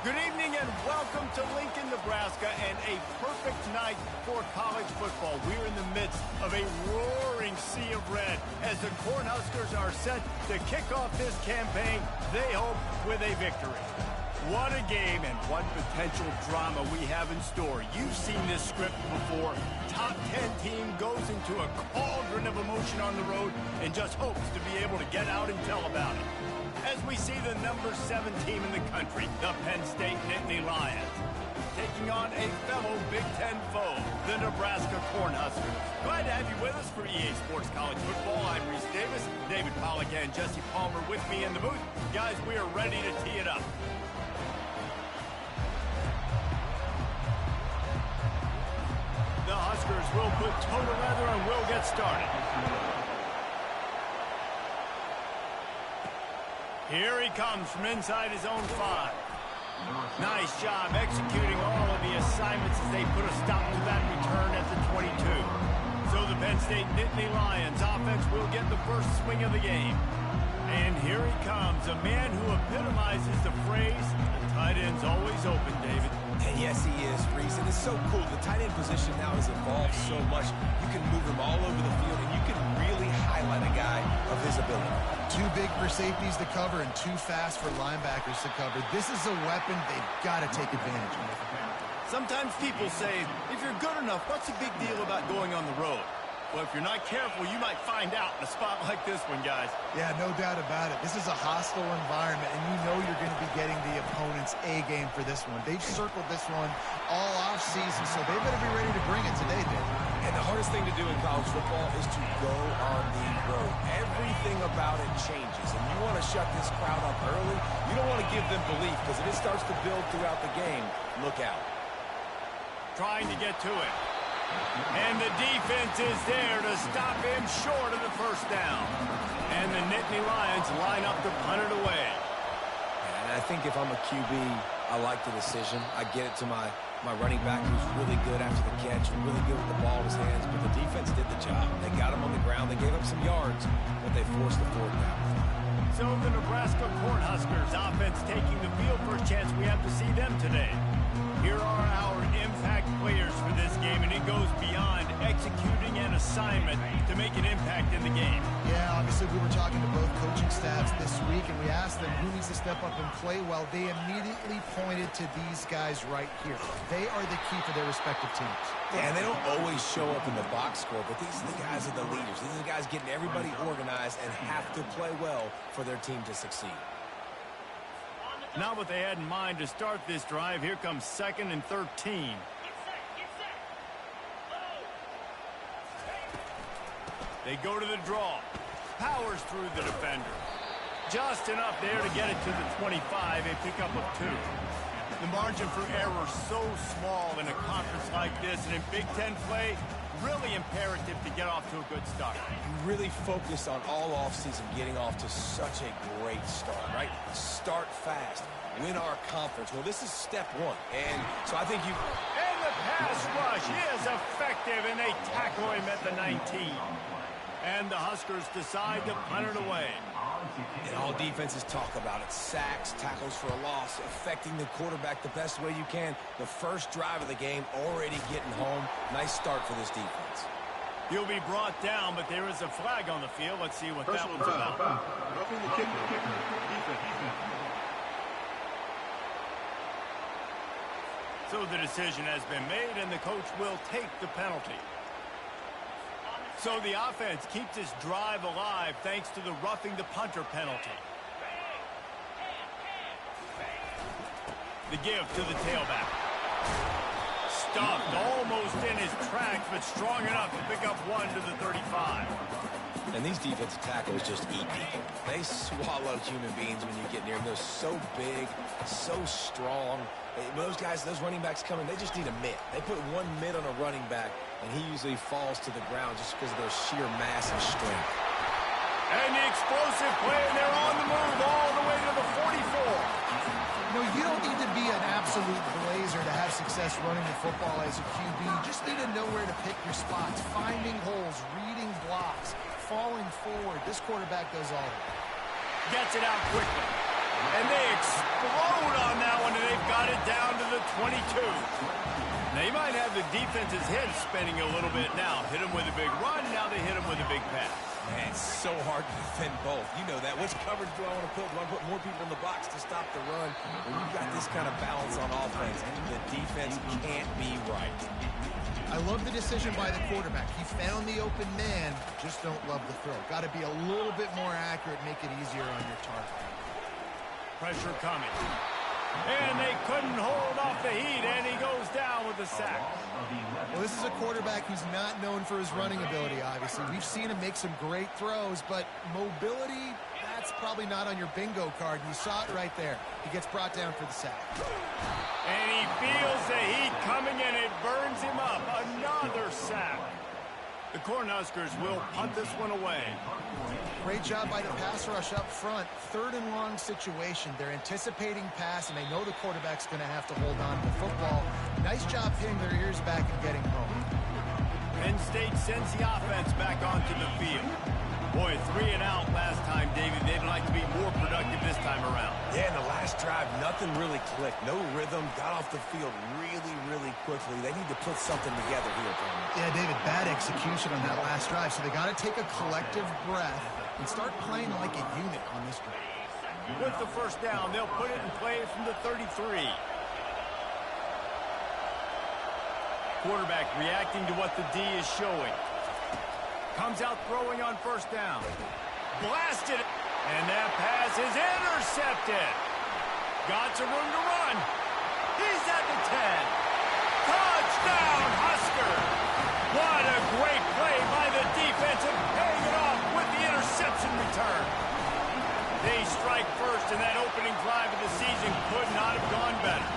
Good evening and welcome to Lincoln, Nebraska, and a perfect night for college football. We're in the midst of a roaring sea of red as the Cornhuskers are set to kick off this campaign, they hope, with a victory. What a game and what potential drama we have in store. You've seen this script before. Top 10 team goes into a cauldron of emotion on the road and just hopes to be able to get out and tell about it. As we see the number 7 team in the country, the Penn State Nittany Lions, taking on a fellow Big Ten foe, the Nebraska Cornhuskers. Glad to have you with us for EA Sports College Football. I'm Reese Davis, David Pollack and Jesse Palmer with me in the booth. Guys, we are ready to tee it up. The Huskers will put toe to leather and will get started. Here he comes from inside his own 5. Nice job executing all of the assignments as they put a stop to that return at the 22. So the Penn State Nittany Lions offense will get the first swing of the game. And here he comes, a man who epitomizes the phrase, the tight end's always open, David. And yes, he is, Reese. And it's so cool. The tight end position now has evolved so much. You can move him all over the field, and you can really highlight a guy of his ability. Too big for safeties to cover and too fast for linebackers to cover. This is a weapon they've got to take advantage of. Sometimes people say, if you're good enough, what's the big deal about going on the road? Well, if you're not careful, you might find out in a spot like this one, guys. Yeah, no doubt about it. This is a hostile environment, and you know you're going to be getting the opponent's A game for this one. They've circled this one all offseason, so they better be ready to bring it today, Dave. And the hardest thing to do in college football is to go on the road. Everything about it changes, and you want to shut this crowd up early. You don't want to give them belief, because if it starts to build throughout the game, look out. Trying to get to it. And the defense is there to stop him short of the first down. And the Nittany Lions line up to punt it away. And I think if I'm a QB, I like the decision. I get it to my running back who's really good after the catch, really good with the ball in his hands, but the defense did the job. They got him on the ground. They gave up some yards, but they forced the 4th down. So the Nebraska Cornhuskers offense taking the field. First chance we have to see them today. Here are our impact players for this game, and it goes beyond executing an assignment to make an impact in the game. Yeah, obviously we were talking to both coaching staffs this week, and we asked them who needs to step up and play well. They immediately pointed to these guys right here. They are the key for their respective teams. Yeah, and they don't always show up in the box score, but these are the guys are the leaders. These are the guys getting everybody organized and have to play well for their team to succeed. Not what they had in mind to start this drive. Here comes 2nd and 13. They go to the draw. Powers through the defender. Just enough there to get it to the 25. A pickup of 2. The margin for error so small in a conference like this, and in Big Ten play, really imperative to get off to a good start. You really focus on all offseason getting off to such a great start, right? Start fast. Win our conference. Well, this is step 1. And so I think you... And the pass rush is effective, and they tackle him at the 19. And the Huskers decide to punt it away. And all defenses talk about it. Sacks, tackles for a loss, affecting the quarterback the best way you can. The first drive of the game already getting home. Nice start for this defense. He'll be brought down, but there is a flag on the field. Let's see what that one's about. Roughing the kicker. Defense. So the decision has been made, and the coach will take the penalty. So the offense keeps this drive alive thanks to the roughing the punter penalty. The give to the tailback. Stuffed almost in his tracks, but strong enough to pick up 1 to the 35. And these defensive tackles just eat people. They swallow human beings when you get near them. They're so big, so strong. When those guys, those running backs come in, they just need a mitt. They put 1 mitt on a running back, and he usually falls to the ground just because of their sheer mass and strength. And the explosive play, and they're on the move all the way to the 44. No, you don't need to be an absolute blazer to have success running the football as a QB. You just need to know where to pick your spots, finding holes, reading blocks, falling forward. This quarterback does all of it. Gets it out quickly. And they explode on that one, and they've got it down to the 22. They might have the defense's head spinning a little bit now. Hit them with a big run, now they hit them with a big pass. Man, it's so hard to defend both. You know that. Which coverage do I want to put? Do I put more people in the box to stop the run? When you've got this kind of balance on offense, the defense can't be right. I love the decision by the quarterback. He found the open man, just don't love the throw. Got to be a little bit more accurate, make it easier on your target. Pressure coming. And they couldn't hold off the heat, and he goes down with a sack. Well, this is a quarterback who's not known for his running ability, obviously. We've seen him make some great throws, but mobility, that's probably not on your bingo card. You saw it right there. He gets brought down for the sack. And he feels the heat coming, and it burns him up. Another sack. The Cornhuskers will punt this one away. Great job by the pass rush up front. 3rd and long situation. They're anticipating pass, and they know the quarterback's going to have to hold on to the football. Nice job pinning their ears back and getting home. Penn State sends the offense back onto the field. Boy, 3 and out last time, David. They'd like to be more productive this time around. Yeah, in the last drive, nothing really clicked. No rhythm. Got off the field really quickly. They need to put something together here, Tony. Yeah, David, bad execution on that last drive. So they got to take a collective breath and start playing like a unit on this drive. With the first down, they'll put it in play from the 33. Quarterback reacting to what the D is showing. Comes out throwing on first down. Blasted. And that pass is intercepted. Got some room to run. He's at the 10. Touchdown, Husker. What a great play by the defense and paying it off with the interception return. They strike first, and that opening drive of the season could not have gone better.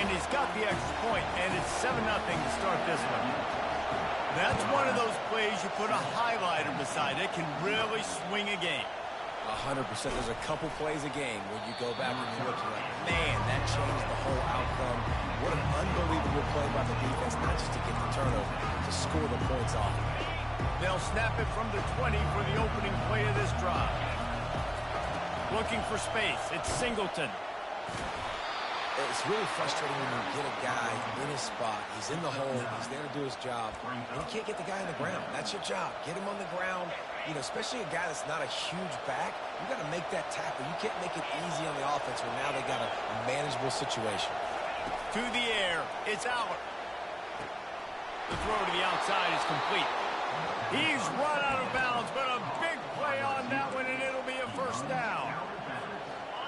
And he's got the extra point, and it's 7-0 to start this one. That's one of those plays you put a highlighter beside. It can really swing a game. 100%. There's a couple plays a game where you go back and you look and you're like, man, that changed the whole outcome. What an unbelievable play by the defense, not just to get the turnover, to score the points off. They'll snap it from the 20 for the opening play of this drive. Looking for space. It's Singleton. It's really frustrating when you get a guy in his spot. He's in the hole. He's there to do his job. And you can't get the guy on the ground. That's your job. Get him on the ground. You know, especially a guy that's not a huge back. You got to make that tackle. You can't make it easy on the offense when now they got a manageable situation. To the air. It's out. The throw to the outside is complete. He's run out of bounds, but a big play on that one, and it'll be a first down.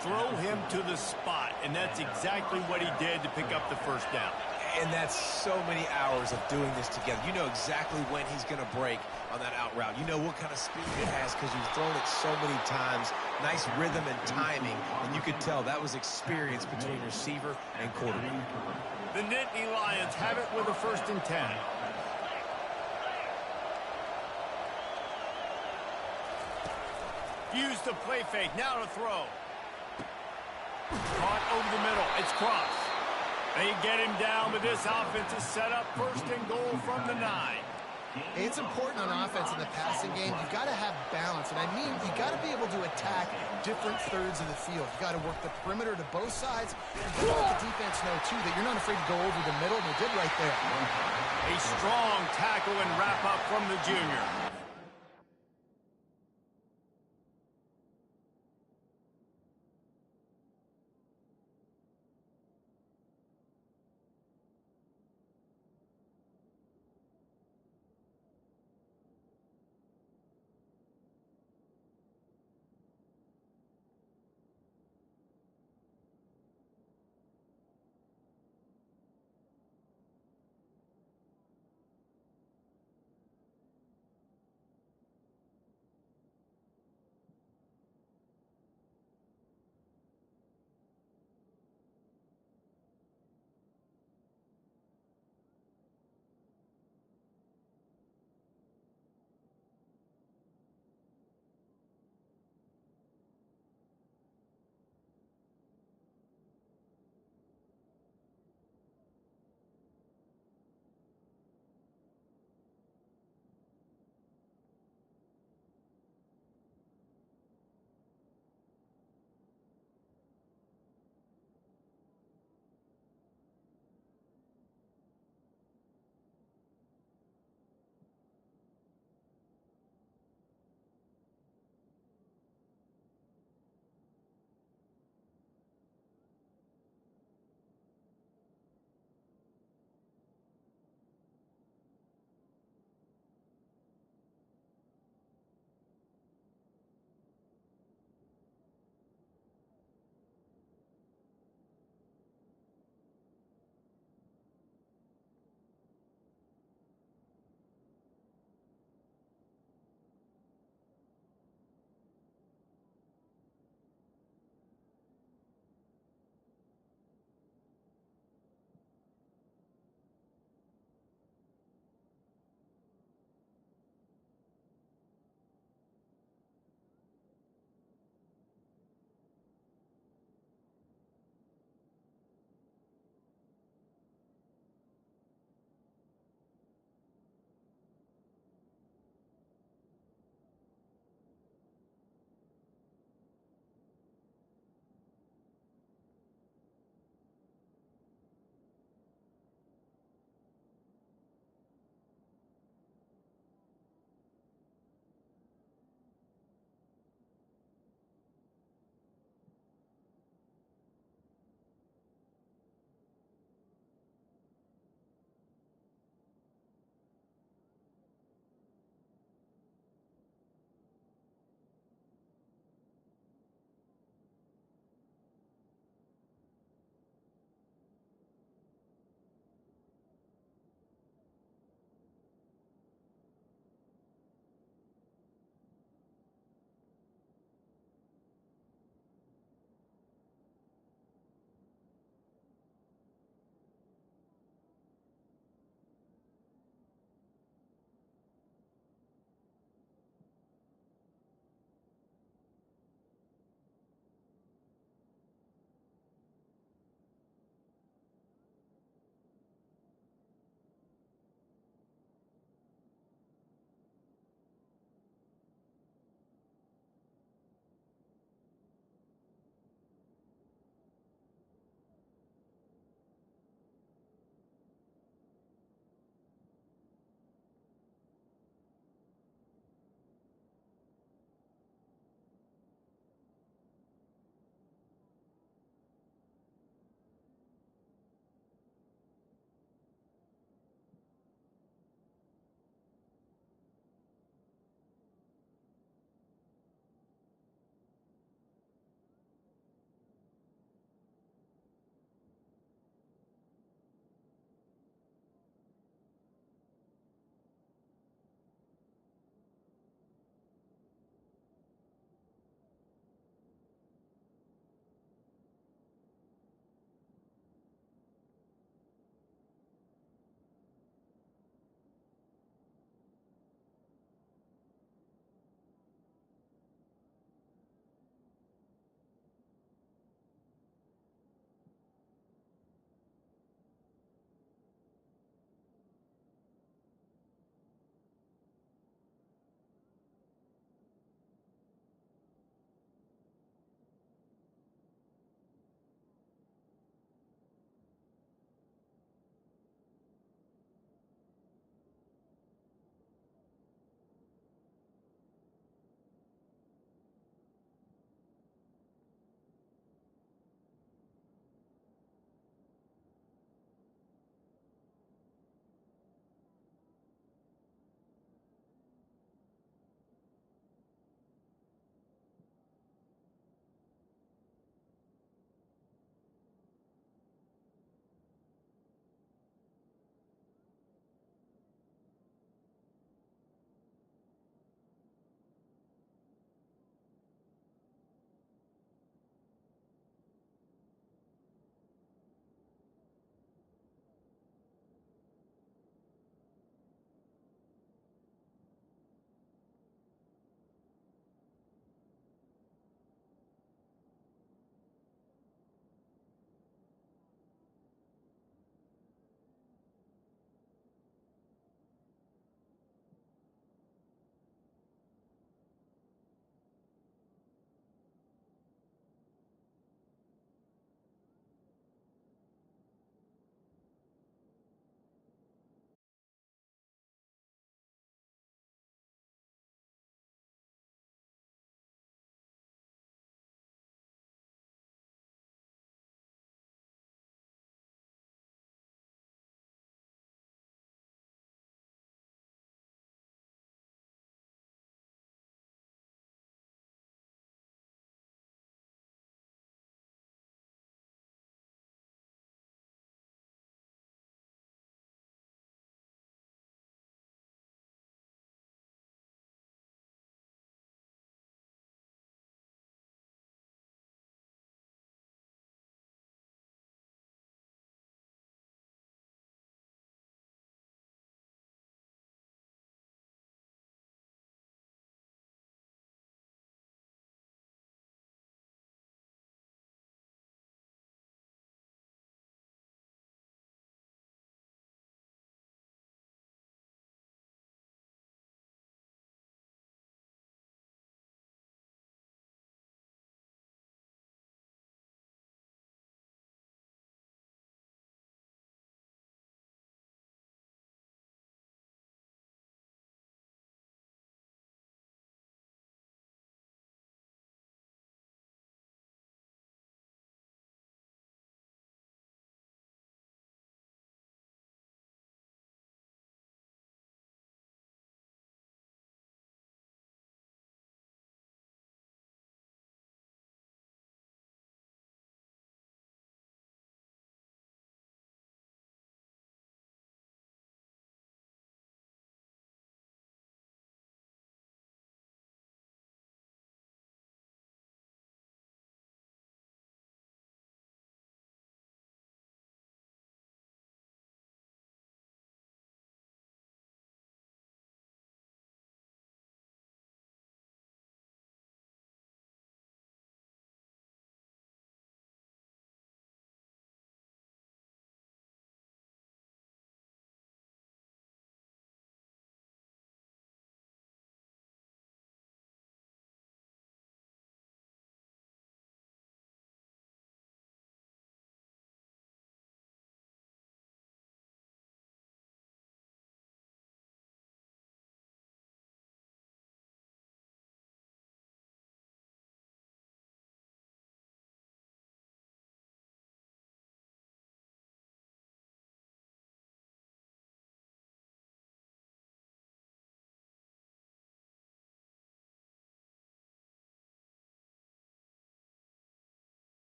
Throw him to the spot, and that's exactly what he did to pick up the first down. And that's so many hours of doing this together. You know exactly when he's going to break on that out route. You know what kind of speed it has because you've thrown it so many times. Nice rhythm and timing, and you could tell that was experience between receiver and quarterback. The Nittany Lions have it with a 1st and 10. Use the play fake. Now to throw. Caught over the middle. It's Cross. They get him down, but this offense is set up 1st and goal from the 9. It's important on offense in the passing game. You've got to have balance. And I mean, you got to be able to attack different thirds of the field. You got to work the perimeter to both sides. And you got to let the defense know, too, that you're not afraid to go over the middle. And they did right there. A strong tackle and wrap up from the junior.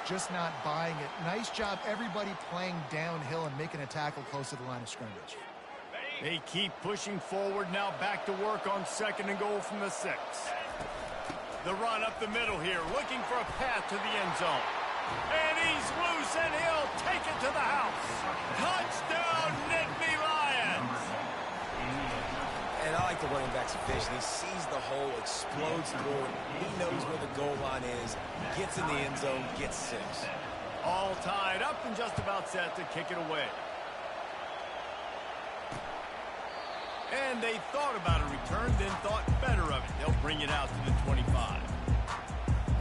just not buying it. Nice job, everybody playing downhill and making a tackle close to the line of scrimmage. They keep pushing forward now, back to work on 2nd and goal from the 6. The run up the middle here, looking for a path to the end zone. And he's loose, and he'll take it to the house. Touchdown, Nittany Lions! And I like the running back's vision. He sees the hole, explodes through it. He knows where the goal line is, gets in the end zone, gets 6. All tied up and just about set to kick it away. And they thought about a return, then thought better of it. They'll bring it out to the 25.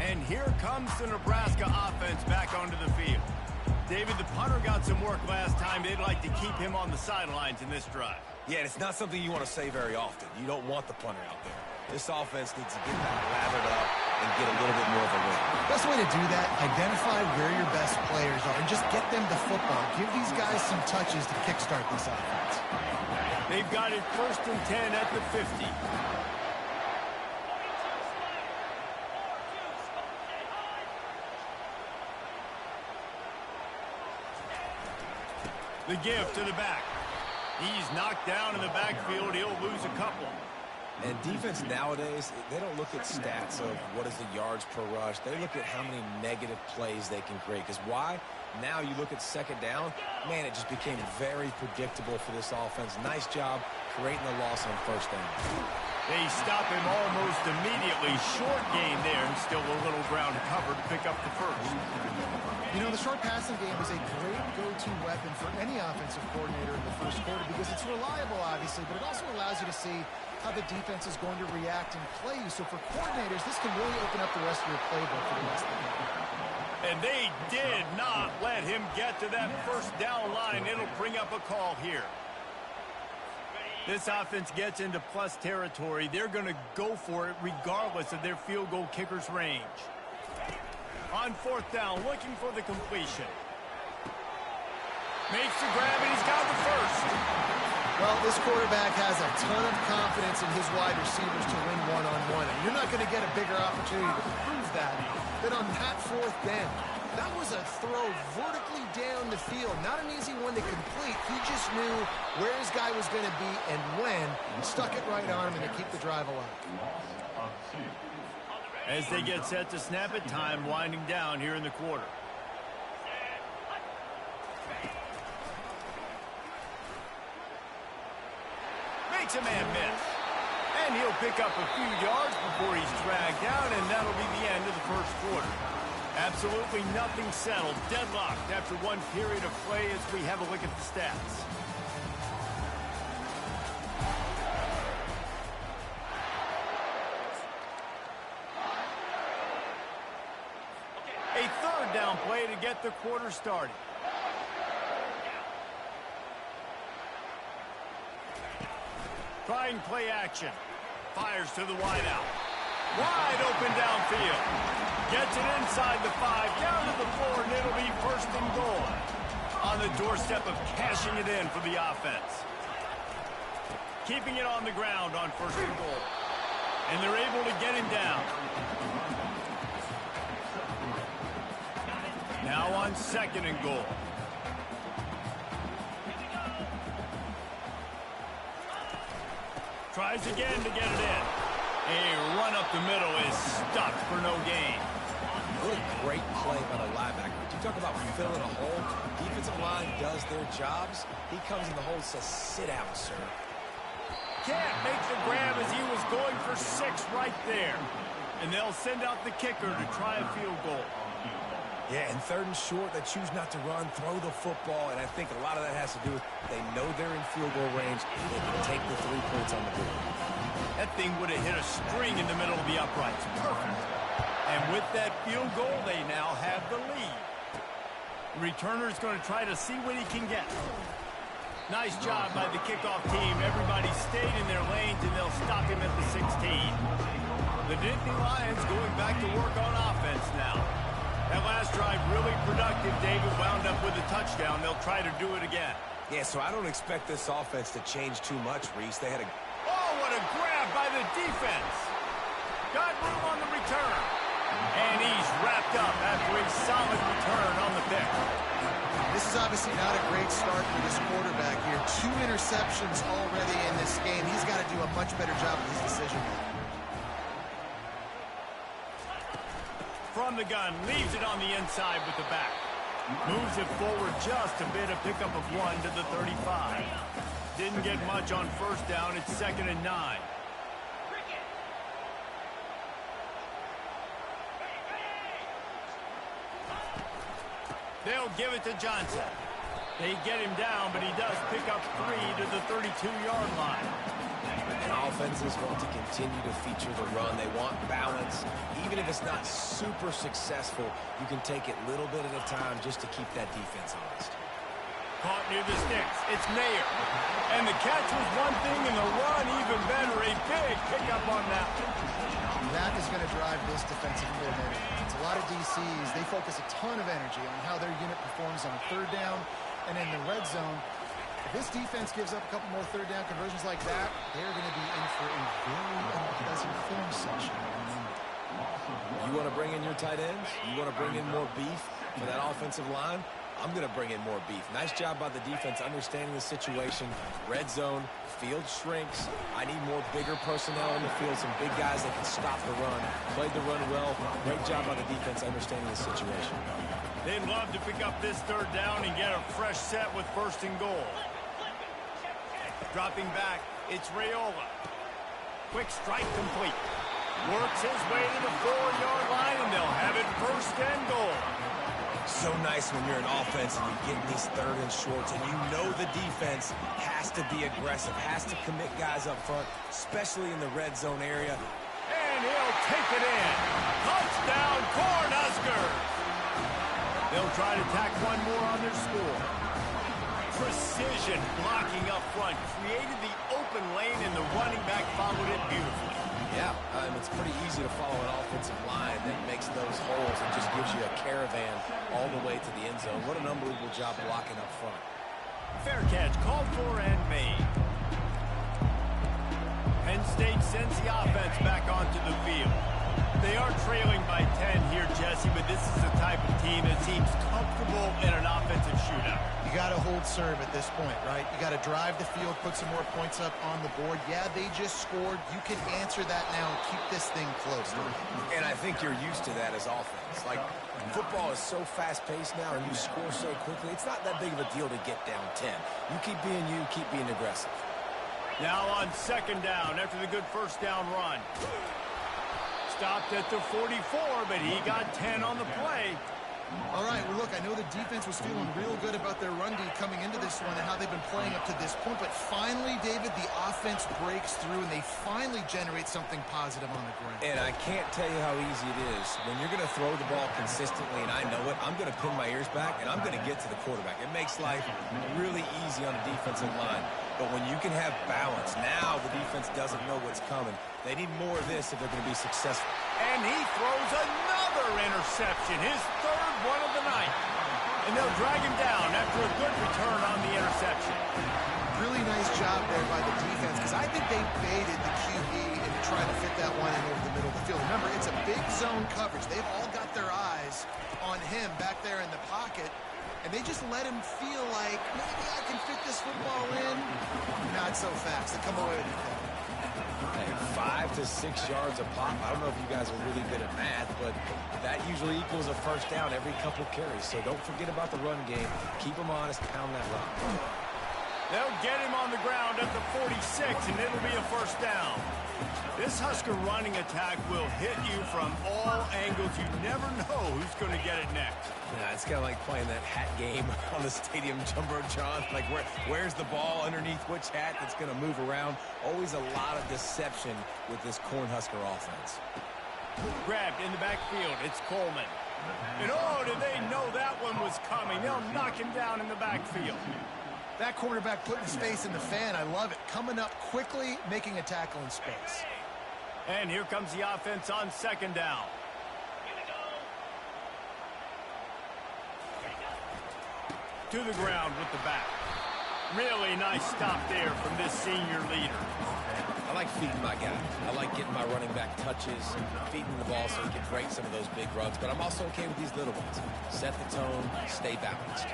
And here comes the Nebraska offense back onto the field. David, the punter got some work last time. They'd like to keep him on the sidelines in this drive. Yeah, and it's not something you want to say very often. You don't want the punter out there. This offense needs to get that lathered up and get a little bit more of a win. Best way to do that, identify where your best players are and just get them the football. Give these guys some touches to kickstart this offense. They've got it 1st and 10 at the 50. The give to the back. He's knocked down in the backfield. He'll lose a couple. And defense nowadays, they don't look at stats of what is the yards per rush. They look at how many negative plays they can create. Because why? Now you look at 2nd down, man, it just became very predictable for this offense. Nice job creating the loss on 1st down. They stop him almost immediately. Short gain there, and still a little ground covered to pick up the 1st. You know, the short passing game is a great go-to weapon for any offensive coordinator in the 1st quarter because it's reliable, obviously, but it also allows you to see how the defense is going to react and play you. So for coordinators, this can really open up the rest of your playbook for the rest of the game. And they did not let him get to that 1st down line. It'll bring up a call here. This offense gets into plus territory. They're going to go for it regardless of their field goal kicker's range. On 4th down, looking for the completion. Makes the grab, and he's got the 1st. Well, this quarterback has a ton of confidence in his wide receivers to win one-on-one. And you're not going to get a bigger opportunity to prove that than on that 4th down. That was a throw vertically down the field. Not an easy one to complete. He just knew where his guy was going to be and when. Stuck it right on him and to keep the drive alive. As they get set to snap it, time winding down here in the quarter. Makes a man miss. And he'll pick up a few yards before he's dragged down, and that'll be the end of the 1st quarter. Absolutely nothing settled. Deadlocked after one period of play as we have a look at the stats. A 3rd down play to get the quarter started. Trying play action. Fires to the wideout. Wide open downfield. Gets it inside the 5, down to the 4, and it'll be 1st and goal. On the doorstep of cashing it in for the offense. Keeping it on the ground on 1st and goal. And they're able to get him down. Now on 2nd and goal. Tries again to get it in. A run up the middle is stuck for no gain. What a great play by the linebacker. You talk about filling a hole. Defensive line does their jobs. He comes in the hole and says, sit out, sir. Can't make the grab as he was going for 6 right there. And they'll send out the kicker to try a field goal. Yeah, and 3rd and short, they choose not to run, throw the football, and I think a lot of that has to do with they know they're in field goal range. They can take the 3 points on the board. That thing would have hit a string in the middle of the uprights. Perfect. And with that field goal, they now have the lead. The returner's going to try to see what he can get. Nice job by the kickoff team. Everybody stayed in their lanes, and they'll stop him at the 16. The Nittany Lions going back to work on offense now. That last drive really productive. David wound up with a touchdown. They'll try to do it again. Yeah, so I don't expect this offense to change too much, Reese. They had a... Oh, what a grab by the defense. Got room on the return. And he's wrapped up after a solid pick. This is obviously not a great start for this quarterback here. 2 interceptions already in this game. He's got to do a much better job with his decision-making. From the gun, leaves it on the inside with the back. Moves it forward just a bit, a pickup of 1 to the 35. Didn't get much on first down. It's 2nd and 9. They'll give it to Johnson. They get him down, but he does pick up 3 to the 32-yard line. And offenses want to continue to feature the run. They want balance. Even if it's not super successful, you can take it little bit at a time just to keep that defense honest. Caught near the sticks. It's Nair. And the catch was one thing, and the run even better. A big pickup on that one. That is going to drive this defensive coordinator. It's a lot of DCs. They focus a ton of energy on how their unit performs on 3rd down and in the red zone. If this defense gives up a couple more 3rd down conversions like that, they're going to be in for a very unpleasant film session. You want to bring in your tight ends? You want to bring in more beef for that offensive line? I'm going to bring in more beef. Nice job by the defense understanding the situation. Red zone, field shrinks. I need more bigger personnel in the field, some big guys that can stop the run. Played the run well. Great job by the defense understanding the situation. They'd love to pick up this 3rd down and get a fresh set with 1st and goal. Dropping back, it's Raiola. Quick strike complete. Works his way to the 4-yard line, and they'll have it 1st and goal. So nice when you're an offense and you're getting these 3rd and shorts, and you know the defense has to be aggressive, has to commit guys up front, especially in the red zone area. And he'll take it in. Touchdown, Cornhuskers! They'll try to tack one more on their score. Precision blocking up front created the open lane, and the running back followed it beautifully. Yeah, it's pretty easy to follow an offensive line that makes those holes and just gives you a caravan all the way to the end zone. What an unbelievable job blocking up front. Fair catch, called for and made. Penn State sends the offense back onto the field. They are trailing by 10 here, Jesse, but this is the type of team that seems comfortable in an offensive shootout. You got to hold serve at this point, right? You got to drive the field, put some more points up on the board. Yeah, they just scored. You can answer that now and keep this thing close. And I think you're used to that as offense. Like, football is so fast-paced now, and you score so quickly, it's not that big of a deal to get down 10. You keep being you, keep being aggressive. Now on 2nd down after the good 1st down run. Stopped at the 44, but he got 10 on the play. All right, well, look, I know the defense was feeling real good about their run D coming into this one and how they've been playing up to this point, but finally, David, the offense breaks through, and they finally generate something positive on the ground. And I can't tell you how easy it is. When you're going to throw the ball consistently, and I know it, I'm going to pin my ears back, and I'm going to get to the quarterback. It makes life really easy on the defensive line. But when you can have balance, now the defense doesn't know what's coming. They need more of this if they're going to be successful. And he throws another interception, his 3rd one of the night. And they'll drag him down after a good return on the interception. Really nice job there by the defense, because I think they baited the QB into trying to fit that one in over the middle of the field. Remember, it's a big zone coverage. They've all got their eyes on him back there in the pocket. And they just let him feel like, maybe I can fit this football in. Not so fast. They come away with it. Hey, 5 to 6 yards a pop. I don't know if you guys are really good at math, but that usually equals a 1st down every couple carries. So don't forget about the run game. Keep them honest. Pound that rock. They'll get him on the ground at the 46, and it'll be a 1st down. This Husker running attack will hit you from all angles. You never know who's going to get it next. Yeah, it's kind of like playing that hat game on the stadium jumbotron. Like, where's the ball underneath which hat that's going to move around? Always a lot of deception with this Cornhusker offense. Grabbed in the backfield. It's Coleman. And oh, did they know that one was coming? They'll knock him down in the backfield. That quarterback putting his face in the fan. I love it. Coming up quickly, making a tackle in space. And here comes the offense on 2nd down. To the ground with the back. Really nice stop there from this senior leader. I like feeding my guy. I like getting my running back touches, feeding the ball so he can break some of those big runs. But I'm also okay with these little ones. Set the tone, stay balanced.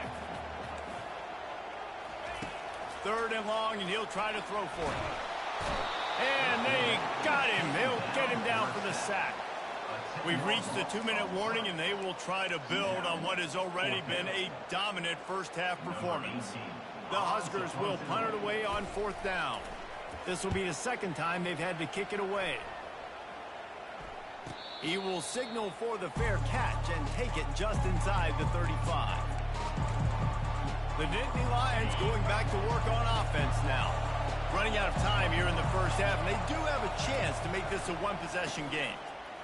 3rd and long, and he'll try to throw for it. And they got him. He'll get him down for the sack. We've reached the 2-minute warning, and they will try to build on what has already been a dominant first-half performance. The Huskers will punt it away on 4th down. This will be the 2nd time they've had to kick it away. He will signal for the fair catch and take it just inside the 35. The Nittany Lions going back to work on offense now. Running out of time here in the first half, and they do have a chance to make this a one-possession game.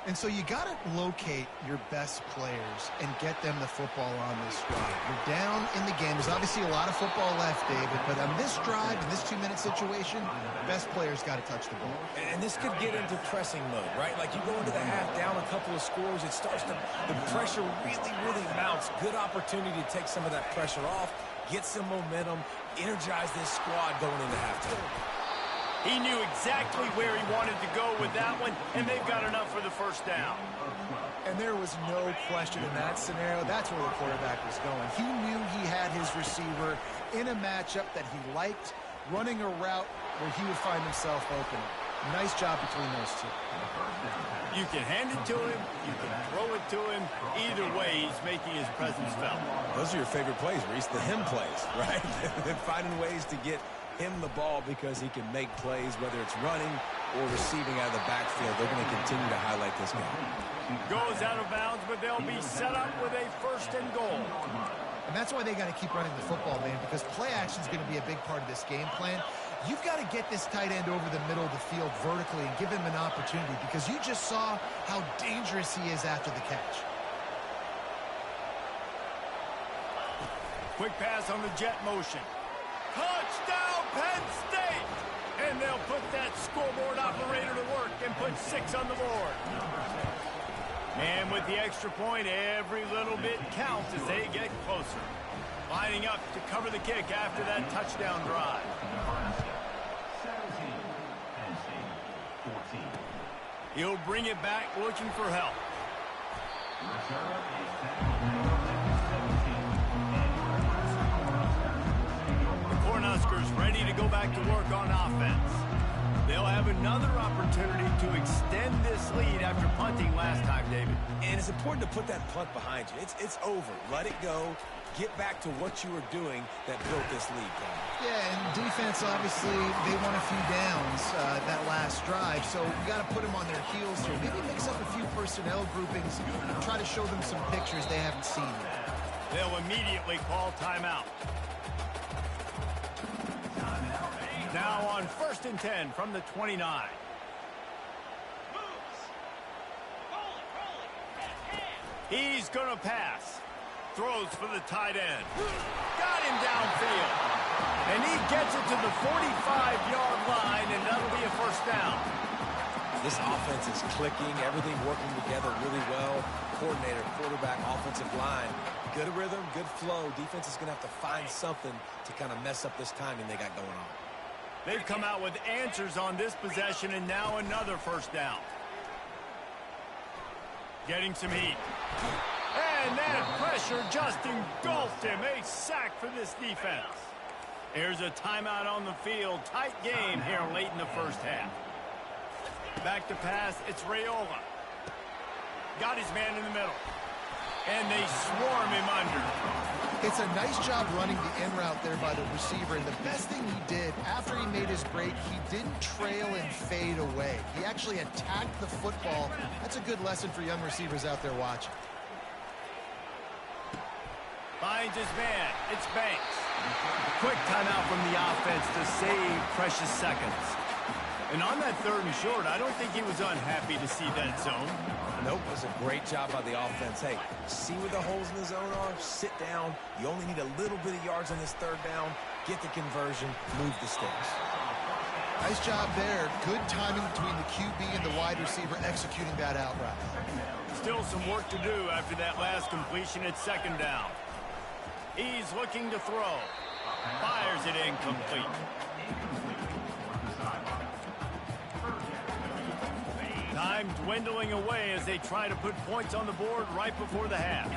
And so you got to locate your best players and get them the football on this drive. You're down in the game. There's obviously a lot of football left, David, but on this drive, in this 2-minute situation, best players got to touch the ball. And this could get into pressing mode, right? Like you go into the half down a couple of scores, it starts to, the pressure really mounts. Good opportunity to take some of that pressure off, get some momentum, energize this squad going into halftime. He knew exactly where he wanted to go with that one, and they've got enough for the first down. And there was no question in that scenario. That's where the quarterback was going. He knew he had his receiver in a matchup that he liked, running a route where he would find himself open. Nice job between those two. You can hand it to him, you can throw it to him. Either way, he's making his presence felt. Those are your favorite plays, Reese, the him plays, right? Finding ways to get him the ball because he can make plays, whether it's running or receiving out of the backfield. They're going to continue to highlight this game. Goes out of bounds, but they'll be set up with a 1st and goal. And that's why they got to keep running the football, man, because play action is going to be a big part of this game plan. You've got to get this tight end over the middle of the field vertically and give him an opportunity, because you just saw how dangerous he is after the catch. Quick pass on the jet motion. Touchdown, Penn State! And they'll put that scoreboard operator to work and put 6 on the board. And with the extra point, every little bit counts as they get closer. Lining up to cover the kick after that touchdown drive. 17, Penn State, 14. He'll bring it back looking for help. Cornhuskers ready to go back to work on offense. They'll have another opportunity to extend this lead after punting last time, David. And it's important to put that punt behind you. It's over. Let it go. Get back to what you were doing that built this lead, Paul. Yeah, and defense, obviously, they won a few downs that last drive, so you got to put them on their heels here. Maybe mix up a few personnel groupings and try to show them some pictures they haven't seen yet. They'll immediately call timeout. Now on 1st and 10 from the 29. He's going to pass. Throws for the tight end. Got him downfield. And he gets it to the 45-yard line, and that'll be a 1st down. This offense is clicking, everything working together really well. Coordinator, quarterback, offensive line. Good rhythm, good flow. Defense is going to have to find something to kind of mess up this timing they got going on. They've come out with answers on this possession, and now another 1st down. Getting some heat. And that pressure just engulfed him. A sack for this defense. Here's a timeout on the field. Tight game here late in the first half. Back to pass. It's Raiola. Got his man in the middle. And they swarm him under. It's a nice job running the in route there by the receiver, and the best thing he did after he made his break, he didn't trail and fade away. He actually attacked the football. That's a good lesson for young receivers out there watching. Finds his man. It's Banks. Quick timeout from the offense to save precious seconds. And on that 3rd and short, I don't think he was unhappy to see that zone. Nope, it was a great job by the offense. Hey, see where the holes in the zone are, sit down. You only need a little bit of yards on this 3rd down. Get the conversion, move the sticks. Nice job there. Good timing between the QB and the wide receiver executing that out route. Still some work to do after that last completion at 2nd down. He's looking to throw. Fires it incomplete. Time dwindling away as they try to put points on the board right before the half.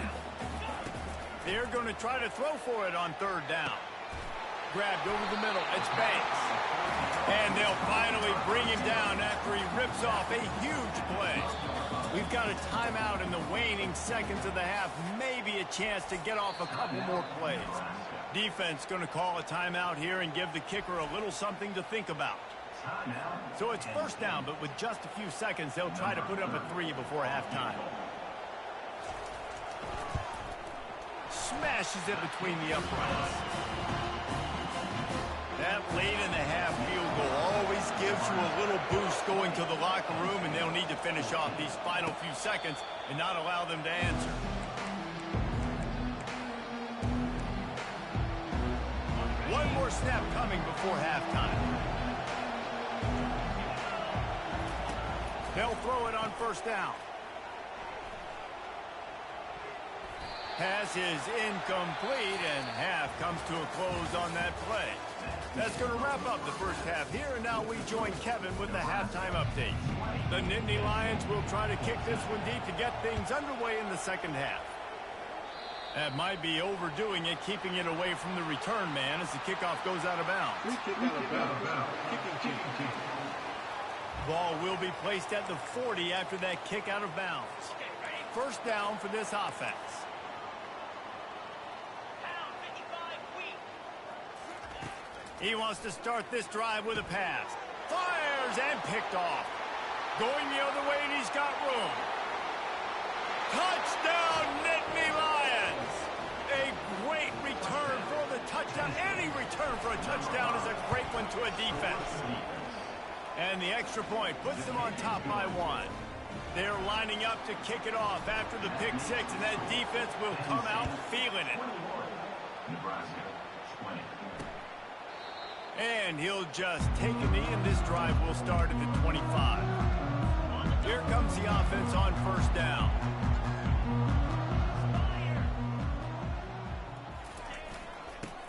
They're going to try to throw for it on third down. Grabbed over the middle. It's Banks. And they'll finally bring him down after he rips off a huge play. We've got a timeout in the waning seconds of the half. Maybe a chance to get off a couple more plays. Defense going to call a timeout here and give the kicker a little something to think about. So it's first down, but with just a few seconds, they'll try to put up a 3 before halftime. Smashes it between the uprights. That late in the half field goal always gives you a little boost going to the locker room, and they'll need to finish off these final few seconds and not allow them to answer. One more snap coming before halftime. They'll throw it on first down. Pass is incomplete, and half comes to a close on that play. That's going to wrap up the first half here, and now we join Kevin with the halftime update. The Nittany Lions will try to kick this one deep to get things underway in the second half. That might be overdoing it, keeping it away from the return man as the kickoff goes out of bounds. Ball will be placed at the 40 after that kick out of bounds. First down for this offense. He wants to start this drive with a pass. Fires and picked off. Going the other way, and he's got room. Touchdown, Nittany Lions! A great return for the touchdown. Any return for a touchdown is a great one to a defense. And the extra point puts them on top by 1. They're lining up to kick it off after the pick 6, and that defense will come out feeling it. And he'll just take a knee, and this drive will start at the 25. Here comes the offense on first down.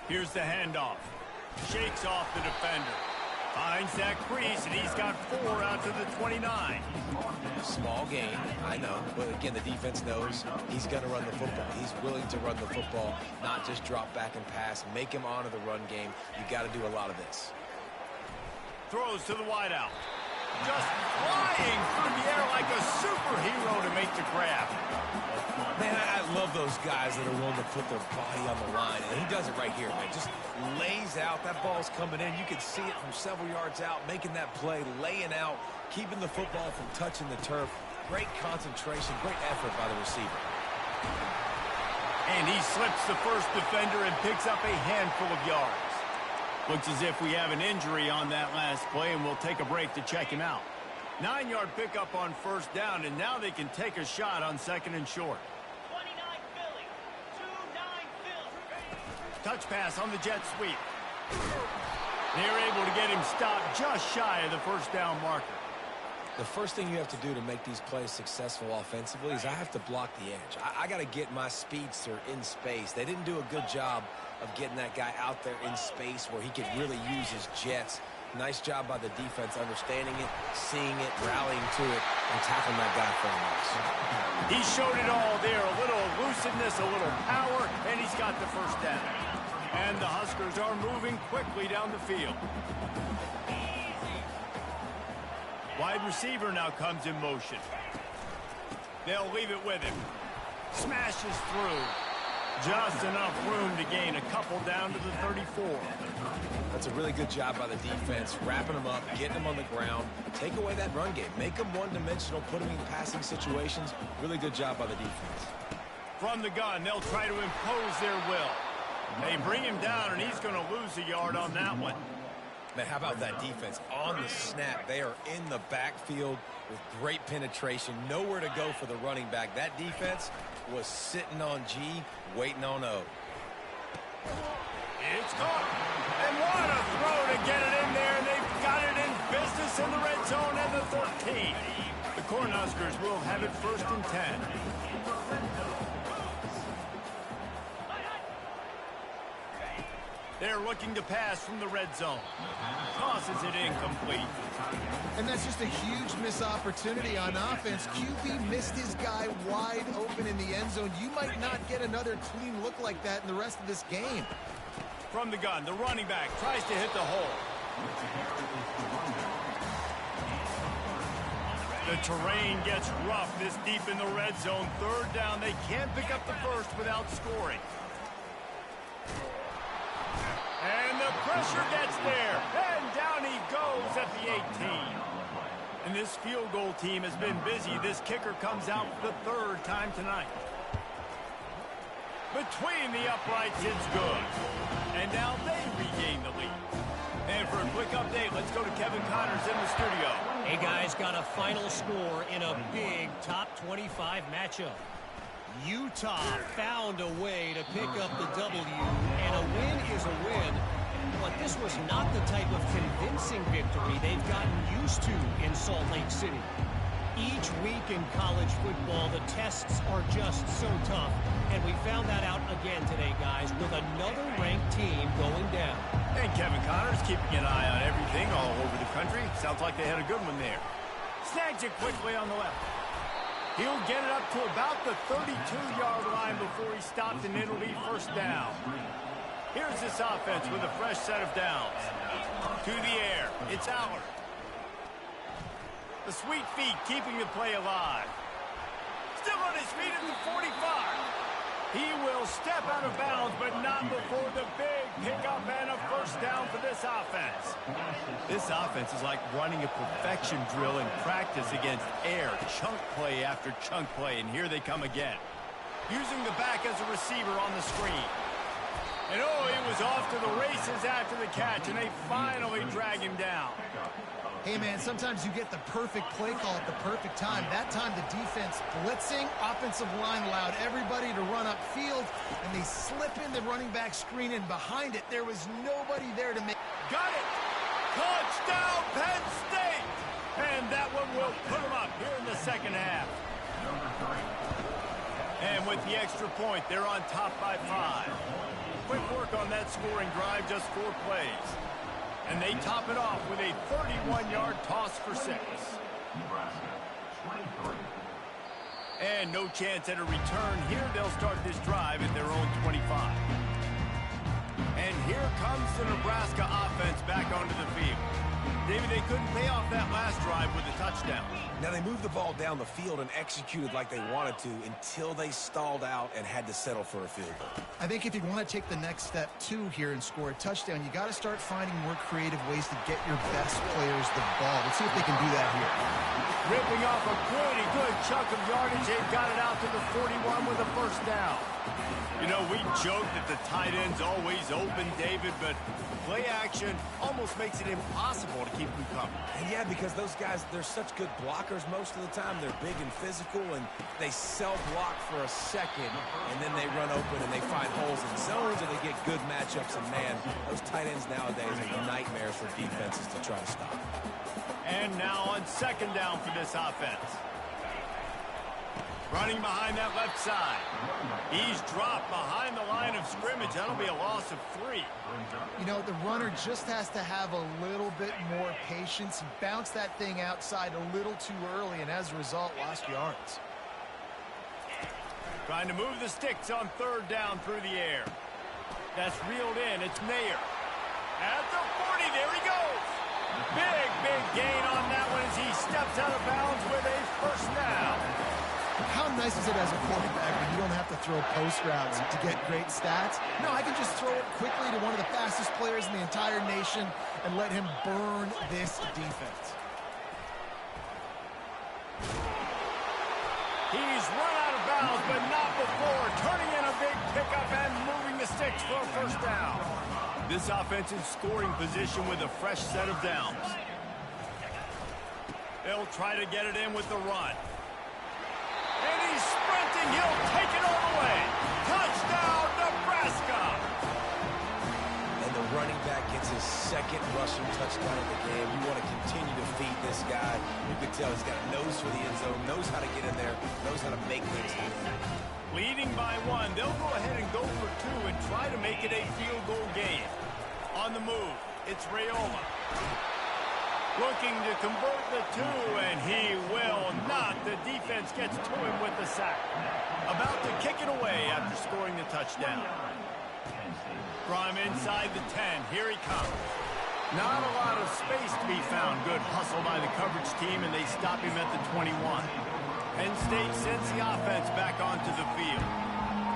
Here's the handoff. Shakes off the defender. Finds that crease, and he's got 4 out to the 29. Small gain, I know. But again, the defense knows he's going to run the football. He's willing to run the football, not just drop back and pass. Make him honor the run game. You got to do a lot of this. Throws to the wideout. Just flying through the air like a superhero to make the grab. Man, I love those guys that are willing to put their body on the line. And he does it right here, man. Just lays out. That ball's coming in. You can see it from several yards out, making that play, laying out, keeping the football from touching the turf. Great concentration, great effort by the receiver. And he slips the first defender and picks up a handful of yards. Looks as if we have an injury on that last play, and we'll take a break to check him out. 9-yard pickup on first down, and now they can take a shot on second and short. 29 Philly. 2-9 Philly. Touch pass on the jet sweep. They're able to get him stopped just shy of the first down marker. The first thing you have to do to make these plays successful offensively is I have to block the edge. I got to get my speedster in space. They didn't do a good job of getting that guy out there in space where he could really use his jets. Nice job by the defense understanding it, seeing it, rallying to it, and tackling that guy for a loss. He showed it all there. A little elusiveness, a little power, and he's got the first down. And the Huskers are moving quickly down the field. Wide receiver now comes in motion. They'll leave it with him. Smashes through. Just enough room to gain a couple down to the 34. That's a really good job by the defense, wrapping them up, getting them on the ground. Take away that run game. Make them one-dimensional, put them in passing situations. Really good job by the defense. From the gun, they'll try to impose their will. They bring him down, and he's going to lose a yard on that one. Man, how about that defense? On the snap, they are in the backfield with great penetration. Nowhere to go for the running back. That defense was sitting on G, waiting on O. It's caught. And what a throw to get it in there, and they've got it in business in the red zone at the 13. The Cornhuskers will have it 1st and 10. They're looking to pass from the red zone. Tosses it incomplete. And that's just a huge missed opportunity on offense. QB missed his guy wide open in the end zone. You might not get another clean look like that in the rest of this game. From the gun, the running back tries to hit the hole. The terrain gets rough this deep in the red zone. Third down, they can't pick up the first without scoring. And the pressure gets there. And down he goes at the 18. And this field goal team has been busy. This kicker comes out for the third time tonight. Between the uprights, it's good. And now they regain the lead. And for a quick update, let's go to Kevin Connors in the studio. Hey, guys, got a final score in a big top 25 matchup. Utah found a way to pick up the W, and a win is a win. But this was not the type of convincing victory they've gotten used to in Salt Lake City. Each week in college football, the tests are just so tough. And we found that out again today, guys, with another ranked team going down. And Kevin Connors keeping an eye on everything all over the country. Sounds like they had a good one there. Snags it quickly on the left. He'll get it up to about the 32-yard line before he stopped, and it'll be first down. Here's this offense with a fresh set of downs. To the air. It's Allard. The sweet feet keeping the play alive. Still on his feet at the 45. He will step out of bounds, but not before the big pickup and a first down for this offense. This offense is like running a perfection drill in practice against air, chunk play after chunk play, and here they come again. Using the back as a receiver on the screen. And oh, he was off to the races after the catch, and they finally drag him down. Hey, man, sometimes you get the perfect play call at the perfect time. That time the defense blitzing, offensive line allowed everybody to run upfield, and they slip in the running back screen, and behind it, there was nobody there to make. Got it! Touchdown, Penn State! And that one will put them up here in the second half. And with the extra point, they're on top by 5. Quick work on that scoring drive, just 4 plays. And they top it off with a 31-yard toss for 6. And no chance at a return here. They'll start this drive at their own 25. And here comes the Nebraska offense back onto the field. David, they couldn't pay off that last drive with a touchdown. Now, they moved the ball down the field and executed like they wanted to until they stalled out and had to settle for a field goal. I think if you want to take the next step, too, here and score a touchdown, you got to start finding more creative ways to get your best players the ball. Let's see if they can do that here. Ripping off a pretty good chunk of yardage. They've got it out to the 41 with a first down. You know, we joke that the tight end's always open, David, but play action almost makes it impossible to keep them coming. And yeah, because those guys, they're such good blockers most of the time. They're big and physical, and they self-block for a second, and then they run open and they find holes in zones, and they get good matchups. And, man, those tight ends nowadays are nightmares for defenses to try to stop. And now on second down for this offense. Running behind that left side. He's dropped behind the line of scrimmage. That'll be a loss of 3. You know, the runner just has to have a little bit more patience. He bounced that thing outside a little too early, and as a result, lost yards. Trying to move the sticks on third down through the air. That's reeled in. It's Mayer. At the 40, there he goes. Big gain on that one as he steps out of bounds with a first down. How nice is it as a quarterback when you don't have to throw post routes to get great stats? No, I can just throw it quickly to one of the fastest players in the entire nation and let him burn this defense. He's run out of bounds, but not before. Turning in a big pickup and moving the sticks for a first down. This offense in scoring position with a fresh set of downs. They'll try to get it in with the run. And he's sprinting. He'll take it all the way. Touchdown, Nebraska. And the running back gets his second rushing touchdown of the game. You want to continue to feed this guy. You can tell he's got a nose for the end zone, knows how to get in there, knows how to make things happen. Leading by 1, they'll go ahead and go for 2 and try to make it a field goal game. On the move, it's Raiola. Looking to convert the two, and he will not. The defense gets to him with the sack. About to kick it away after scoring the touchdown. From inside the 10, here he comes. Not a lot of space to be found. Good hustle by the coverage team, and they stop him at the 21. Penn State sends the offense back onto the field.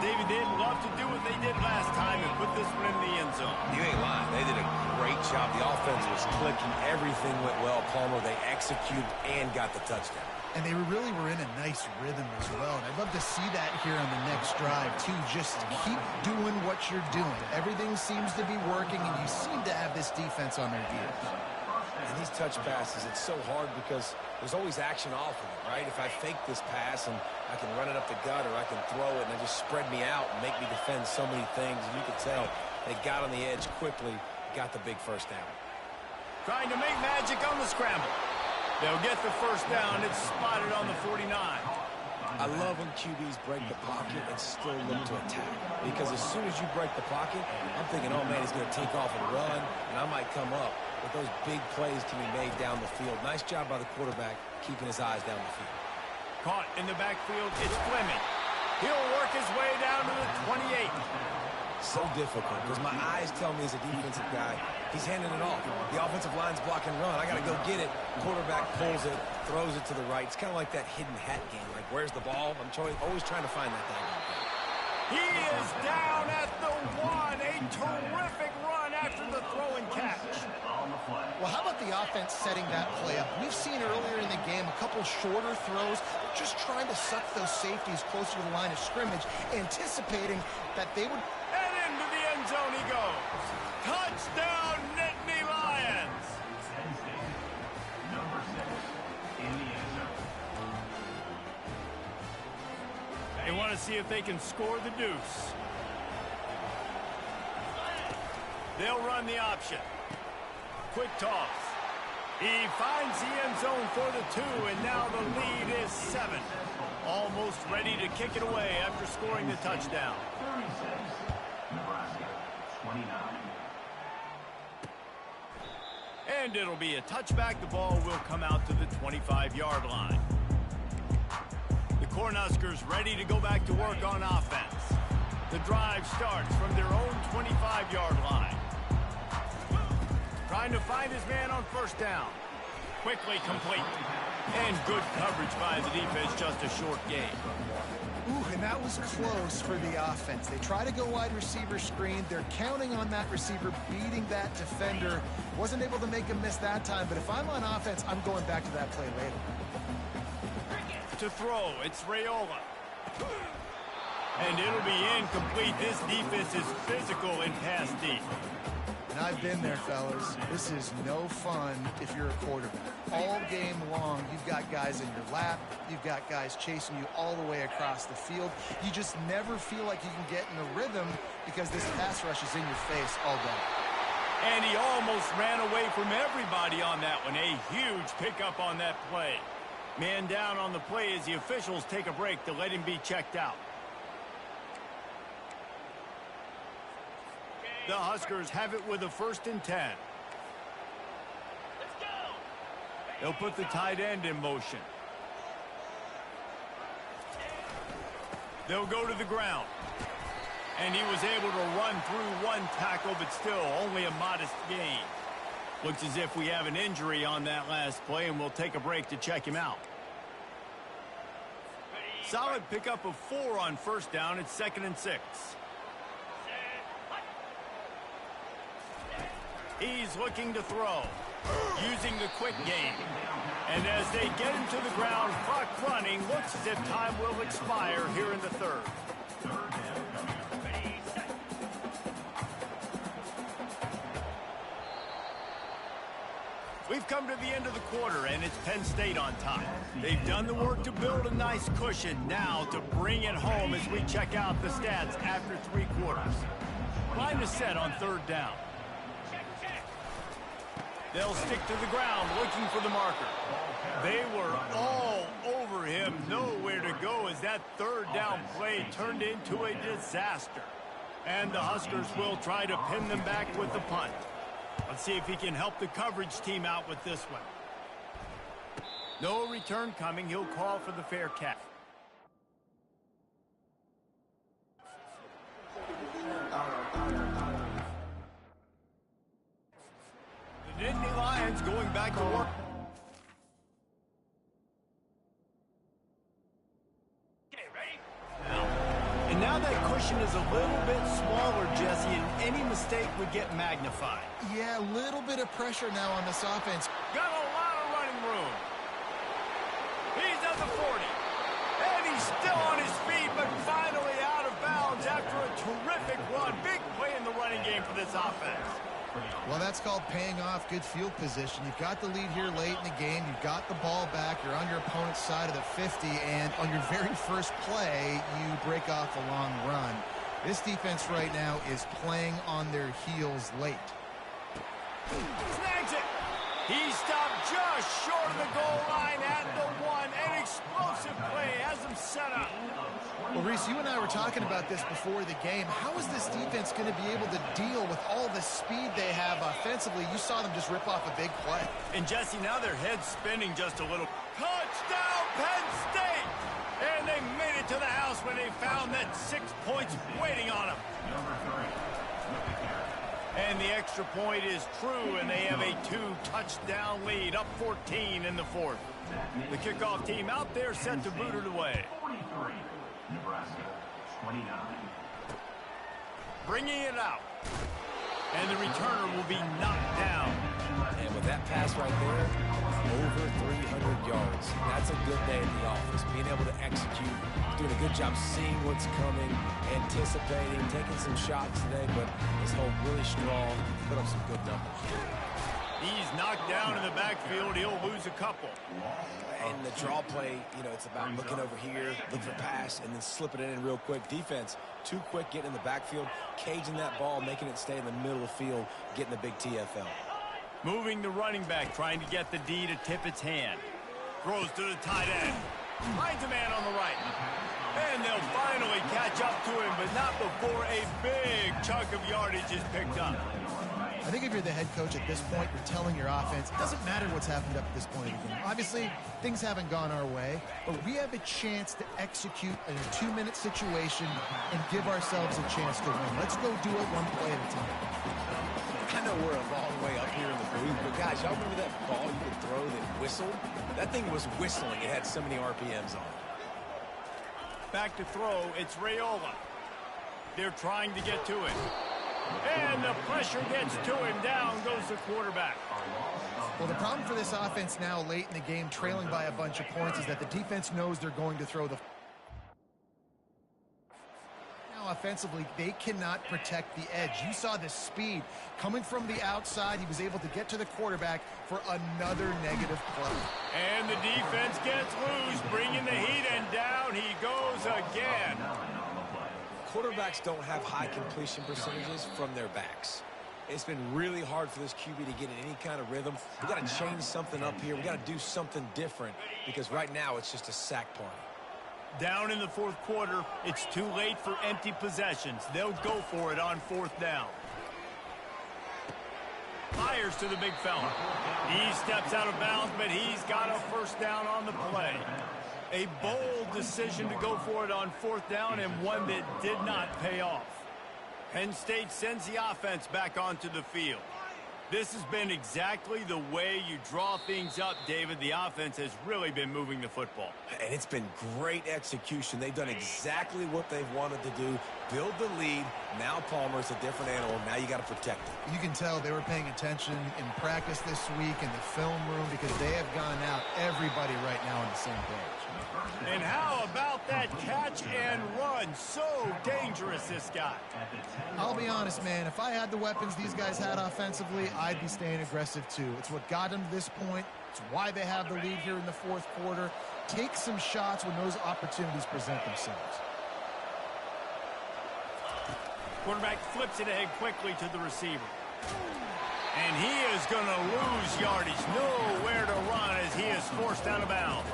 David, they'd love to do what they did last time and put this one in the end zone. You ain't lying. They did a great job. The offense was clicking. Everything went well, Palmer. They executed and got the touchdown. And they really were in a nice rhythm as well. And I'd love to see that here on the next drive, too. Just keep doing what you're doing. Everything seems to be working, and you seem to have this defense on their heels. And these touch passes, it's so hard because there's always action off of it, right? If I fake this pass and I can run it up the gut or I can throw it and it just spread me out and make me defend so many things, and you could tell they got on the edge quickly, got the big first down. Trying to make magic on the scramble. They'll get the first down. It's spotted on the 49. I love when QBs break the pocket and still look to attack. Because as soon as you break the pocket, I'm thinking, oh, man, he's going to take off and run, and I might come up. But those big plays can be made down the field. Nice job by the quarterback keeping his eyes down the field. Caught in the backfield, it's Fleming. He'll work his way down to the 28. So difficult because my eyes tell me as a defensive guy, he's handing it off. The offensive line's block and run. I got to go get it. Quarterback pulls it, throws it to the right. It's kind of like that hidden hat game. Like, where's the ball? I'm always trying to find that thing. He is down at the 1. A terrific run after the throw and catch. Well, how about the offense setting that play up? We've seen earlier in the game a couple shorter throws, just trying to suck those safeties closer to the line of scrimmage, anticipating that they would... And into the end zone he goes. Touchdown, Nittany Lions. Number 6 in the end zone. They want to see if they can score the deuce. They'll run the option. Quick toss. He finds the end zone for the 2, and now the lead is 7. Almost ready to kick it away after scoring the touchdown. 36. Nebraska 29. And it'll be a touchback. The ball will come out to the 25-yard line. The Cornhuskers ready to go back to work on offense. The drive starts from their own 25-yard line. Trying to find his man on first down. Quickly complete. And good coverage by the defense, just a short gain. Ooh, and that was close for the offense. They try to go wide receiver screen. They're counting on that receiver beating that defender. Wasn't able to make him miss that time, but if I'm on offense, I'm going back to that play later. To throw, it's Raiola. And it'll be incomplete. This defense is physical in pass deep. And I've been there, fellas. This is no fun if you're a quarterback. All game long, you've got guys in your lap. You've got guys chasing you all the way across the field. You just never feel like you can get in a rhythm because this pass rush is in your face all day. And he almost ran away from everybody on that one. A huge pickup on that play. Man down on the play as the officials take a break to let him be checked out. The Huskers have it with a 1st and 10. Let's go. They'll put the tight end in motion. They'll go to the ground. And he was able to run through one tackle, but still only a modest gain. Looks as if we have an injury on that last play, and we'll take a break to check him out. Solid pickup of 4 on first down. It's 2nd and 6. He's looking to throw, using the quick game. And as they get him to the ground, clock running, looks as if time will expire here in the 3rd. We've come to the end of the quarter, and it's Penn State on top. They've done the work to build a nice cushion. Now to bring it home as we check out the stats after 3 quarters. Line is set on 3rd down. They'll stick to the ground looking for the marker. They were all over him. Nowhere to go as that 3rd down play turned into a disaster. And the Huskers will try to pin them back with the punt. Let's see if he can help the coverage team out with this one. No return coming. He'll call for the fair catch. The Nittany Lions going back to work. And now that cushion is a little bit smaller, Jesse, and any mistake would get magnified. Yeah, a little bit of pressure now on this offense. Got a lot of running room. He's at the 40. And he's still on his feet, but finally out of bounds after a terrific run. Big play in the running game for this offense. Well, that's called paying off good field position. You've got the lead here late in the game. You've got the ball back. You're on your opponent's side of the 50, and on your very first play, you break off a long run. This defense right now is playing on their heels late. Snags it. He stopped just short of the goal line at the 1. An explosive play has him set up. Well, Reese, you and I were talking about this before the game. How is this defense going to be able to deal with all the speed they have offensively? You saw them just rip off a big play. And, Jesse, now their head's spinning just a little. Touchdown, Penn State! And they made it to the house when they found that 6 points waiting on them. And the extra point is true, and they have a 2-touchdown lead, up 14 in the 4th. The kickoff team out there set to boot it away. 43, Nebraska, 29. Bringing it out. And the returner will be knocked down. And with that pass right there, over 300 yards. That's a good day in the office. Being able to execute, doing a good job seeing what's coming, anticipating, taking some shots today, but his hold really strong, put up some good numbers. He's knocked down in the backfield. He'll lose a couple. And the draw play, you know, it's about looking over here, look for pass, and then slipping it in real quick. Defense, too quick getting in the backfield, caging that ball, making it stay in the middle of the field, getting the big TFL. Moving the running back, trying to get the D to tip its hand. Throws to the tight end. Finds a man on the right. And they'll finally catch up to him, but not before a big chunk of yardage is picked up. I think if you're the head coach at this point, you're telling your offense, it doesn't matter what's happened up to this point of the game. Obviously, things haven't gone our way, but we have a chance to execute in a 2-minute situation and give ourselves a chance to win. Let's go do it one play at a time. I know we're a long way up here in the booth, but guys, y'all remember that ball you could throw that whistled? That thing was whistling. It had so many RPMs on it. Back to throw, it's Raiola. They're trying to get to it. And the pressure gets to him. Down goes the quarterback. Well, the problem for this offense now late in the game, trailing by a bunch of points, is that the defense knows they're going to throw the... Now offensively, they cannot protect the edge. You saw the speed. Coming from the outside, he was able to get to the quarterback for another negative play. And the defense gets loose, bringing the heat, and down he goes again. Quarterbacks don't have high completion percentages from their backs. It's been really hard for this QB to get in any kind of rhythm. We got to change something up here. We got to do something different because right now it's just a sack party. Down in the 4th quarter, it's too late for empty possessions. They'll go for it on 4th down. Fires to the big fella. He steps out of bounds, but he's got a first down on the play. A bold decision to go for it on 4th down, and one that did not pay off. Penn State sends the offense back onto the field. This has been exactly the way you draw things up, David. The offense has really been moving the football. And it's been great execution. They've done exactly what they've wanted to do. Build the lead. Now Palmer's a different animal. Now you got to protect it. You can tell they were paying attention in practice this week in the film room because they have gone out, everybody right now on the same page. And how about that catch and run? So dangerous, this guy. I'll be honest, man. If I had the weapons these guys had offensively, I'd be staying aggressive too. It's what got them to this point. It's why they have the lead here in the 4th quarter. Take some shots when those opportunities present themselves. Quarterback flips it ahead quickly to the receiver. And he is going to lose yardage. Nowhere to run as he is forced out of bounds.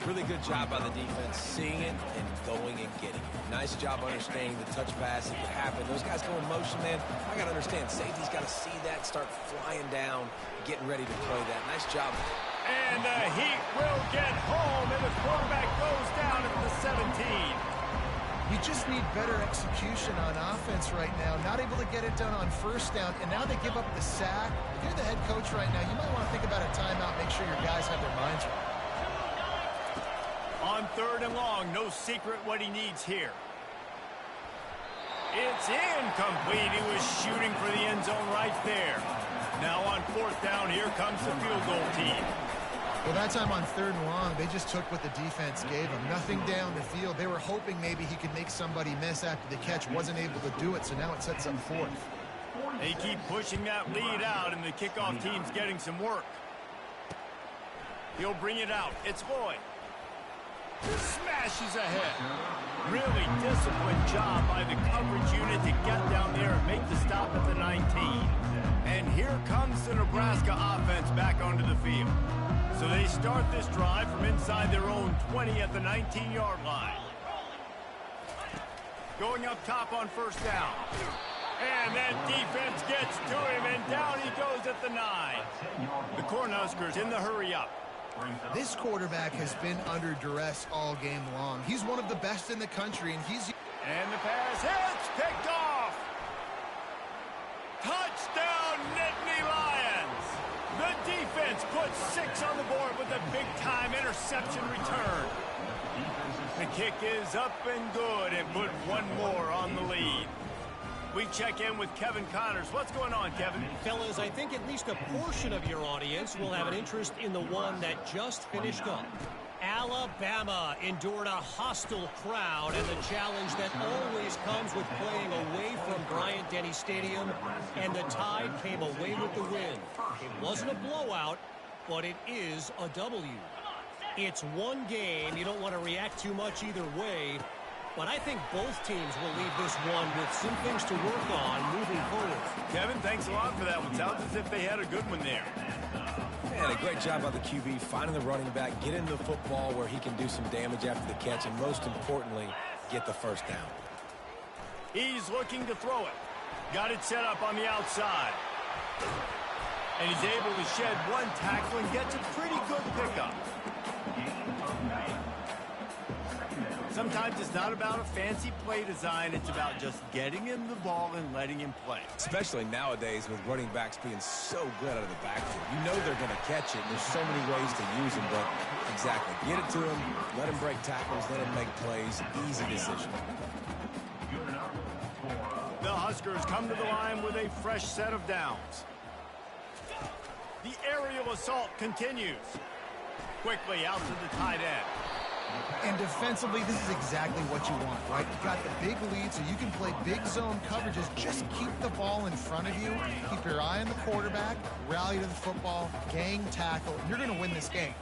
Really good job by the defense seeing it and going and getting it. Now nice job understanding the touch pass. It could happen. Those guys go in motion, man. I got to understand. Safety's got to see that, start flying down, getting ready to play that. Nice job. And the Heat will get home, and the quarterback goes down at the 17. You just need better execution on offense right now. Not able to get it done on first down, and now they give up the sack. If you're the head coach right now, you might want to think about a timeout, make sure your guys have their minds right. On 3rd and long, no secret what he needs here. It's incomplete. He was shooting for the end zone right there. Now on 4th down, here comes the field goal team. Well, that time on 3rd and long, they just took what the defense gave them. Nothing down the field. They were hoping maybe he could make somebody miss after the catch. Wasn't able to do it, so now it sets up 4th. They keep pushing that lead out, and the kickoff team's getting some work. He'll bring it out. It's Lloyd. Smashes ahead. Really disciplined job by the coverage unit to get down there and make the stop at the 19. And here comes the Nebraska offense back onto the field. So they start this drive from inside their own 20 at the 19-yard line. Going up top on 1st down. And that defense gets to him, and down he goes at the 9. The Cornhuskers in the hurry-up. This quarterback has been under duress all game long. He's one of the best in the country, and he's... And the pass hits, picked off. Touchdown, Nittany Lions. The defense puts 6 on the board with a big-time interception return. The kick is up and good, and put 1 more on the lead. We check in with Kevin Connors. What's going on, Kevin? Fellas, I think at least a portion of your audience will have an interest in the one that just finished up. Alabama endured a hostile crowd and the challenge that always comes with playing away from Bryant-Denny Stadium, and the Tide came away with the win. It wasn't a blowout, but it is a W. It's one game. You don't want to react too much either way, but I think both teams will leave this one with some things to work on moving forward. Kevin, thanks a lot for that one. Sounds as if they had a good one there. Man, a great job by the QB finding the running back, getting the football where he can do some damage after the catch, and most importantly, get the 1st down. He's looking to throw it. Got it set up on the outside. And he's able to shed 1 tackle and gets a pretty good pickup. Sometimes it's not about a fancy play design. It's about just getting him the ball and letting him play. Especially nowadays with running backs being so good out of the backfield. You know they're going to catch it. There's so many ways to use them, but exactly. Get it to him, let him break tackles, let him make plays. Easy decision. The Huskers come to the line with a fresh set of downs. The aerial assault continues. Quickly out to the tight end. And defensively, this is exactly what you want, right? You've got the big lead, so you can play big zone coverages. Just keep the ball in front of you. Keep your eye on the quarterback. Rally to the football. Gang tackle. You're going to win this game.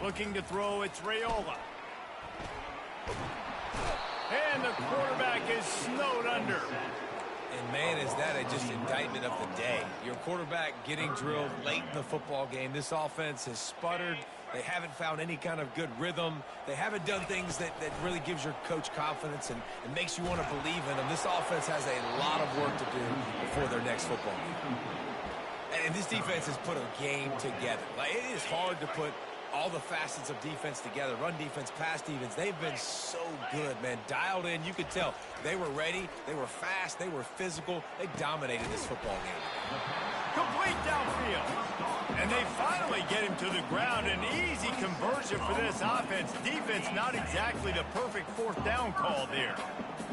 Looking to throw, it's Raiola. And the quarterback is snowed under. And, man, is that just indictment of the day. Your quarterback getting drilled late in the football game. This offense has sputtered. They haven't found any kind of good rhythm. They haven't done things that really gives your coach confidence and makes you want to believe in them. This offense has a lot of work to do before their next football game. And this defense has put a game together. Like, it is hard to put all the facets of defense together. Run defense, pass defense. They've been so good, man. Dialed in. You could tell they were ready. They were fast. They were physical. They dominated this football game. Complete downfield. And they finally get him to the ground. An easy conversion for this offense. Defense not exactly the perfect 4th down call there.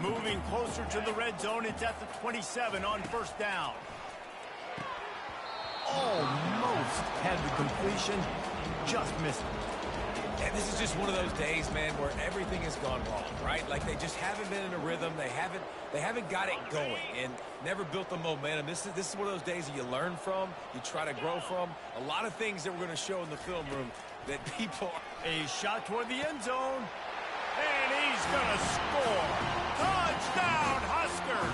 Moving closer to the red zone. It's at the 27 on 1st down. Almost had the completion. Just missed it. And this is just one of those days, man, where everything has gone wrong, right? Like they just haven't been in a rhythm. They haven't got it going and never built the momentum. This is one of those days that you learn from, you try to grow from. A lot of things that we're going to show in the film room that people... A shot toward the end zone. And he's going to score. Touchdown, Husker!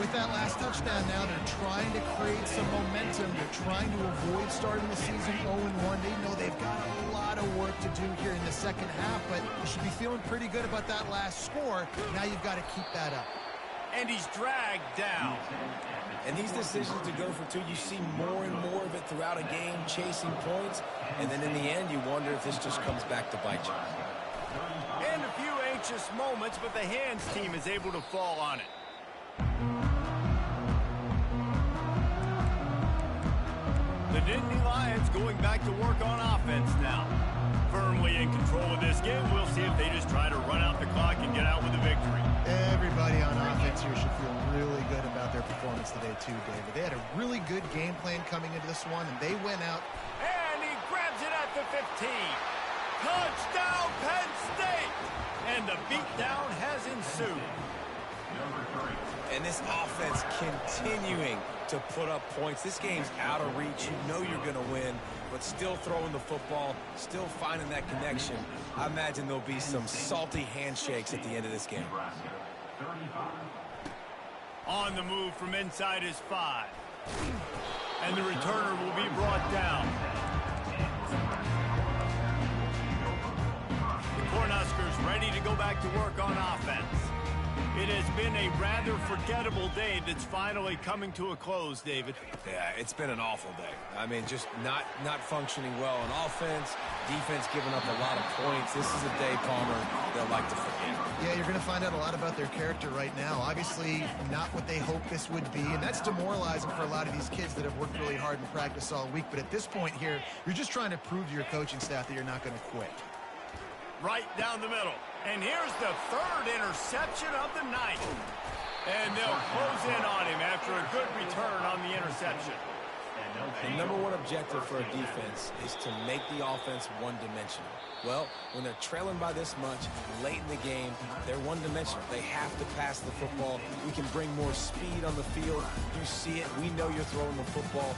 With that last touchdown, touchdown now. They're trying to create some momentum. They're trying to avoid starting the season 0-1. They know they've got a lot of work to do here in the second half, but you should be feeling pretty good about that last score. Now you've got to keep that up. And he's dragged down. And these decisions to go for two, you see more and more of it throughout a game, chasing points. And then in the end, you wonder if this just comes back to bite you. And a few anxious moments, but the hands team is able to fall on it. The Nittany Lions going back to work on offense now. Firmly in control of this game. We'll see if they just try to run out the clock and get out with a victory. Everybody on offense here should feel really good about their performance today too, David. They had a really good game plan coming into this one, and they went out. And he grabs it at the 15. Touchdown, Penn State! And the beatdown has ensued. And this offense continuing to put up points. This game's out of reach. You know you're going to win, but still throwing the football, still finding that connection. I imagine there'll be some salty handshakes at the end of this game. On the move from inside his 5. And the returner will be brought down. The Cornhuskers ready to go back to work on offense. It has been a rather forgettable day that's finally coming to a close, David. Yeah, it's been an awful day. I mean, just not functioning well on offense, defense giving up a lot of points. This is a day, Palmer, they'll like to forget. Yeah, you're going to find out a lot about their character right now. Obviously, not what they hoped this would be, and that's demoralizing for a lot of these kids that have worked really hard in practice all week. But at this point here, you're just trying to prove to your coaching staff that you're not going to quit. Right down the middle. And here's the third interception of the night. And they'll close in on him after a good return on the interception. The number one objective for a defense is to make the offense one-dimensional. Well, when they're trailing by this much late in the game, they're one-dimensional. They have to pass the football. We can bring more speed on the field. You see it. We know you're throwing the football.